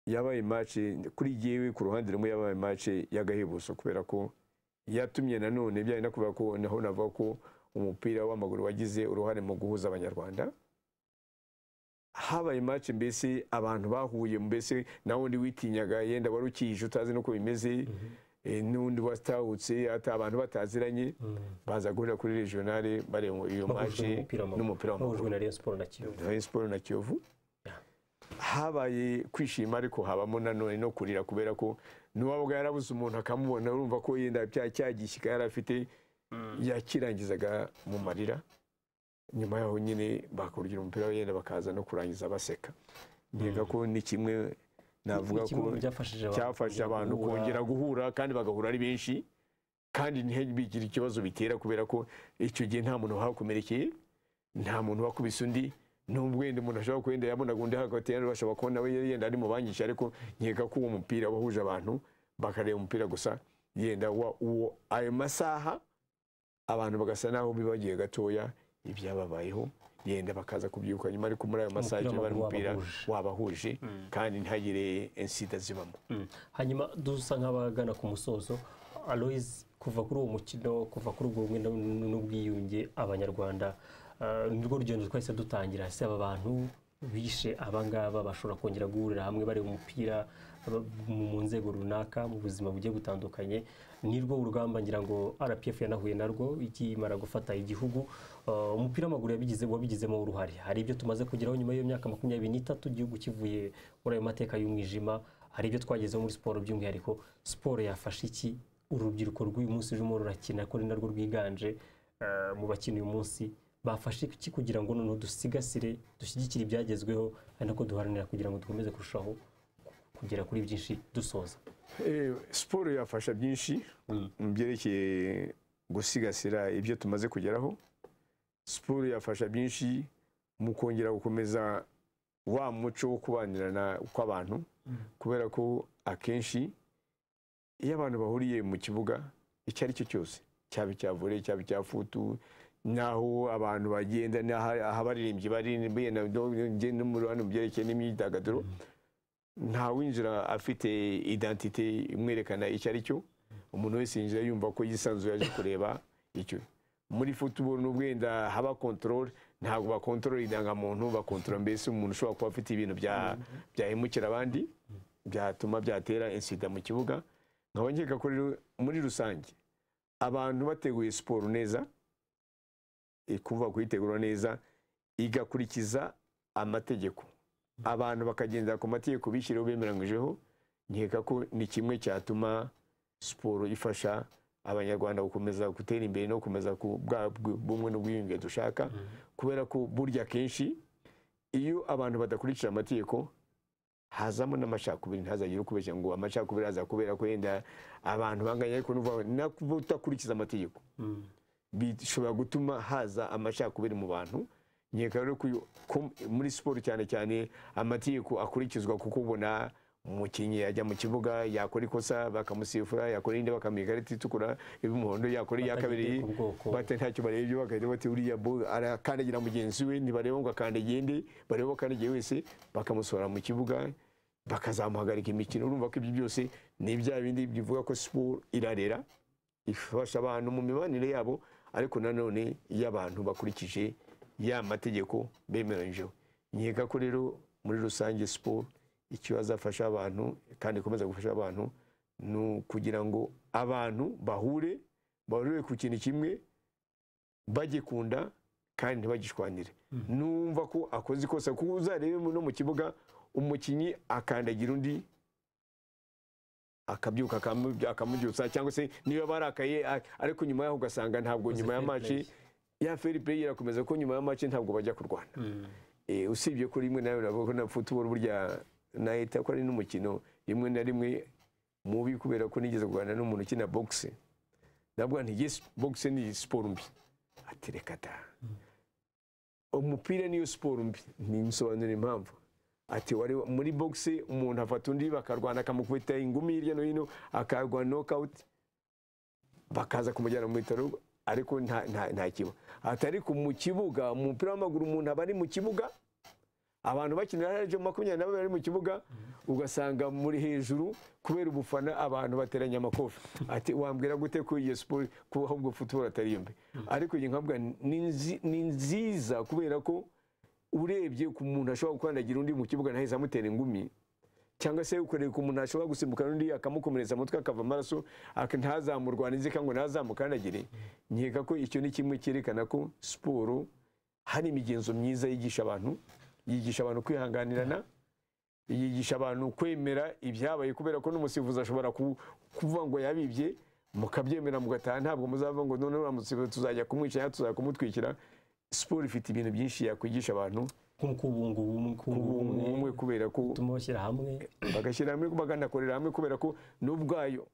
yabaye match kuri jewe, ku ruhande rumwe yabaye match y'agahebuzo, kubera ko yatumye nanone byari nakuvuga ko naho navuga ko umupira w'amaguru wagize uruhare mu guhuza Abanyarwanda. Habaye match mbese abantu bahuye, mbese naho ndi witinyaga yenda wari ukije utazi nuko bimeze, n'undi watahutse ata abantu bataziranye, baza guhura kuri regionale bare iyo match n'umupira w'amaguru na Rayon Sport na Kiyovu. Habaye kwishima, ariko habamo nanone no kurira, kubera ko n'uwabaga yarabuze umuntu akamubona, urumva ko yenda cyagishyika yari afite yakirangizaga mu marira. Nyuma yaho nyine bakurgira umupira yenda bakaza no kurangiza baseka. Nkeka ko ni kimwe navuga ko cyafashije abantu kongera guhura, kandi bagahura ari benshi, kandi ntibigire ikibazo bitera, kubera ko icyo gihe nta muntu wakomerekeye, nta muntu wakubise undi, nubwo wenda umuntu ashobora kwenda yabonaga undi hagati yari bashobora kubona we yenda ari mu banyisha, ariko nkeka ko uwo mupira wahuje abantu bakareba umupira gusa, yenda uwo ayo masaha abantu bagasa naho bibagiye gatoya ibyababayeho, yenda bakaza kubyuka nyuma, ariko muri ayo masaha icyo bari umupira wabahuje, kandi ntihagire insida zibamo. Hanyuma dusa nk'abagana ku musozo, Aloys, kuva kuri uwo mukino, kuva kuri ubwo bumwe n'ubwiyunge abanyarwanda, nirwo rugendo twahise dutangira. Se aba bantu bishe abangaba bashobora kongera guhurira hamwe bareba umupira mu nzego runaka mu buzima bugiye butandukanye. Nirwo urugamba ngira ngo RPF yanahuye narwo ikimara gufata igihugu. Umupira w'amaguru wabigizemo uruhare. Hari ibyo tumaze kugeraho nyuma y'iyo myaka 23 igihugu kivuye muri ayo mateka y'umwijima. Hari ibyo twagezeho muri siporo, by'umwihariko siporo yafashe iki urubyiruko rw'uyu munsi rurimo rurakina ko ari narwo rwiganje mu bakina uyu munsi, bafashe iki kugira ngo noneho dusigasire dushyigikire ibyagezweho, ari nako duharanira kugira ngo dukomeze kurushaho kugera kuri byinshi dusoza. Siporo yafasha byinshi mu byerekeye gusigasira ibyo tumaze kugeraho. Siporo yafasha byinshi mu kongera gukomeza wa muco wo kubanirana kw'abantu, kubera ko akenshi iyo abantu bahuriye mu kibuga icyo ari cyo cyose, cyaba icya volley, cyaba icya futu, naho abantu bagenda ahabaririmbyi bari no mu ruhande byerekeye n'imyidagaduro, nta winjira afite identite imwerekana icyo ari cyo. Umuntu wese yinjira yumva ko yisanzuye yaje kureba icyo. Muri football n'ubwenda haba control, ntabwo bakontorora indangamuntu, bakontorora mbese umuntu ushobora kuba afite ibintu byahemukira abandi byatuma byatera insida mu kibuga. Nkaba nkeka ko rero muri rusange abantu bateguye siporo neza, kuva kuyitegura neza igakurikiza amategeko, abantu bakagendera ku mategeko bishyiriyeho bemeranyijeho, nkeka ko ni kimwe cyatuma siporo ifasha abanyarwanda gukomeza gutera imbere no gukomeza bumwe n'ubwiyunge dushaka. Kubera ko burya kenshi iyo abantu badakurikira amategeko hazamo n'amacakubiri. Ntazagire ukubeshya ngo amacakubiri aza kubera ko yenda abantu banganya, ariko n'utakurikiza amategeko bishobora gutuma haza amacakubiri mu bantu. Nkeka rero ko muri siporo cyane cyane amategeko akurikizwa, kuko ubona umukinnyi ajya mu kibuga yakora ikosa bakamusifura, yakora indi bakamuha ikarita itukura, y'umuhondo, yakora iya kabiri bate ntacyo barebye, bagahita bati uriya arakandagira mugenzi we, ntibareba ngo akandagiye nde, bareba akandagiye wese bakamusohora mu kibuga bakazamuhagarika imikino. Urumva ko ibyo byose ni bya bindi bivuga ko siporo irarera, ifasha abantu mu mibanire yabo, ariko nanone iyo abantu bakurikije ya mategeko bemeranyijeho. Nkeka ko rero muri rusange siporo icyo azafasha abantu kandi ikomeza gufasha abantu ni kugira ngo abantu bahurire ku kintu kimwe, bagikunda kandi ntibagishwanire. Numva ko akoze ikosa, kuko uzarebe no mu kibuga umukinnyi akandagira undi akabyuka akamubyutsa, cyangwa se niba barakaye, ariko nyuma yaho ugasanga ntabwo nyuma ya match ya fair play irakomeza, ko nyuma ya match ntabwo bajya kurwana. Usibye ko rimwe nawe nabo na football burya nahita ko ari n'umukino rimwe na rimwe mubi, kubera ko nigeze kuganira n'umuntu ukina boxe, nabwo nti boxe ni siporo mbi. Ati reka da, umupira niyo siporo mbi. Nsobanura impamvu. Ati wari muri boxe umuntu afata undi bakarwana, akamukubita ingumi hirya no hino, akarwana knockout, bakaza kumujyana mu bitaro, ariko nta kiba. Atari ku mu kibuga umupira w'amaguru umuntu aba ari mu kibuga, abantu bakinira haje 20 bari mu kibuga, ugasanga muri hejuru kubera ubufana abantu bateranya amakofi. Ati wambwira gute ko iyo sport ko ahubwo football atari mbi? Ariko nkabwa ni nziza, kubera ko urebye ku muntu ashobora gukandagira undi mu kibuga ntahise amutera ingumi, cyangwa se ukoreye ku muntu ashobora gusimbuka n'undi akamukomeretsa umutwe akava amaraso, ntazamurwanize cyangwa ntazamukandagire. Nkeka ko icyo ni kimwe cyerekana ko siporo hari imigenzo myiza yigisha abantu kwihanganirana, yigisha abantu kwemera ibyabaye, kubera ko n'umusifuzi ashobora kuvuga ngo yabibye, mukabyemera mugataha, ntabwo muzava ngo none uramusifuzi tuzajya kumwica tuzajya kumutwikira. Siporo ifite ibintu byinshi yakwigisha abantu, nk'ubumwe, kubera ko tumushyira hamwe, bagashyira hamwe, baganakorera hamwe, kubera ko n'ubwayo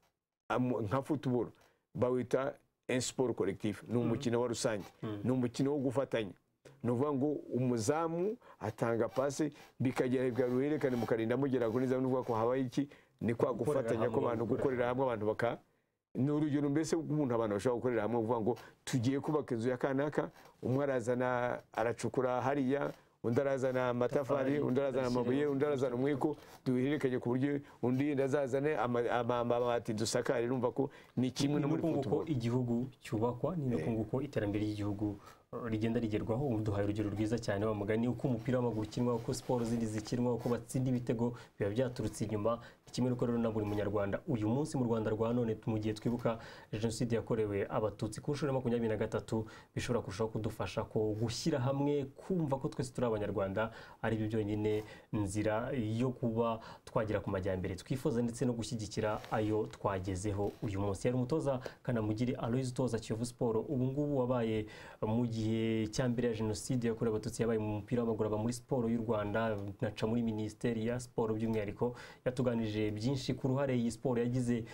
nka football bawita un sport collectif, ni umukino wa rusange, ni umukino wo gufatanya. Nuvuga ngo umuzamu atanga pase bikagera bigaruherekane mukarinda mugera kuri za, nuvuga ko habaye iki, ni kwa gufatanya ko abantu, gukorera hamwe abantu baka ni urugero mbese umuntu abantu bashobora gukorera hamwe, uvuga ngo tugiye kubaka inzu ya kanaka, umwe arazana aracukura hariya, undi arazana amatafari, undi arazana amabuye, undi arazana umwiko, duhererekanye ku buryo undi azazane amabati dusakare. Urumva ko ni kimwe no muri football. Igihugu cyubakwa ni nuko iterambere ry'igihugu rigenda rigerwaho. Duhaye urugero rwiza cyane wa mugani uko umupira w'amaguru ukinwa, uko siporo zindi zikinwa, uko batsinda ibitego biba byaturutse inyuma. Kimwe nuko rero na buri munyarwanda uyu munsi mu Rwanda rwa none mu gihe twibuka jenoside yakorewe abatutsi ku nshuro ya 23 bishobora kurushaho kudufasha ko gushyira hamwe, kumva ko twese turi abanyarwanda ari byo byonyine nzira yo kuba twagira ku majyambere twifuza ndetse no gushyigikira ayo twagezeho uyu munsi. Yari umutoza Kanamugire Aloys utoza Kiyovu Sport, ubu ngubu wabaye mu gihe cya mbere ya jenoside yakorewe abatutsi, yabaye mu mupira w'amaguru, aba muri siporo y'u Rwanda, naca muri Minisiteri ya Siporo by'umwihariko. Yatuganije byinshi ku ruhare iyi siporo yagize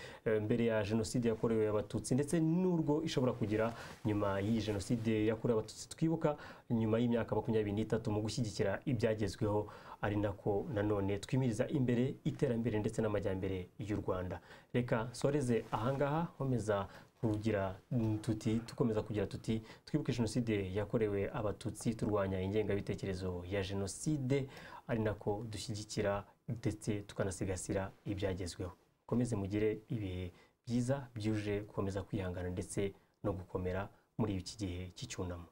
mbere ya jenoside yakorewe abatutsi ndetse n'urwo ishobora kugira nyuma y'iyi jenoside yakorewe abatutsi twibuka nyuma y'imyaka 23 mu gushyigikira ibyagezweho, ari nako nanone twimiriza imbere iterambere ndetse n'amajyambere y'u Rwanda. Reka soreze ahangaha nkomeza kugira tukomeza kugira tuti twibuke jenoside yakorewe abatutsi, turwanya ingengabitekerezo ya jenoside, ari nako dushyigikira ndetse tukanasigasira ibyagezweho. Komeze mugire ibihe byiza byuje gukomeza kwihangana ndetse no gukomera muri iki gihe cy'icyunamo.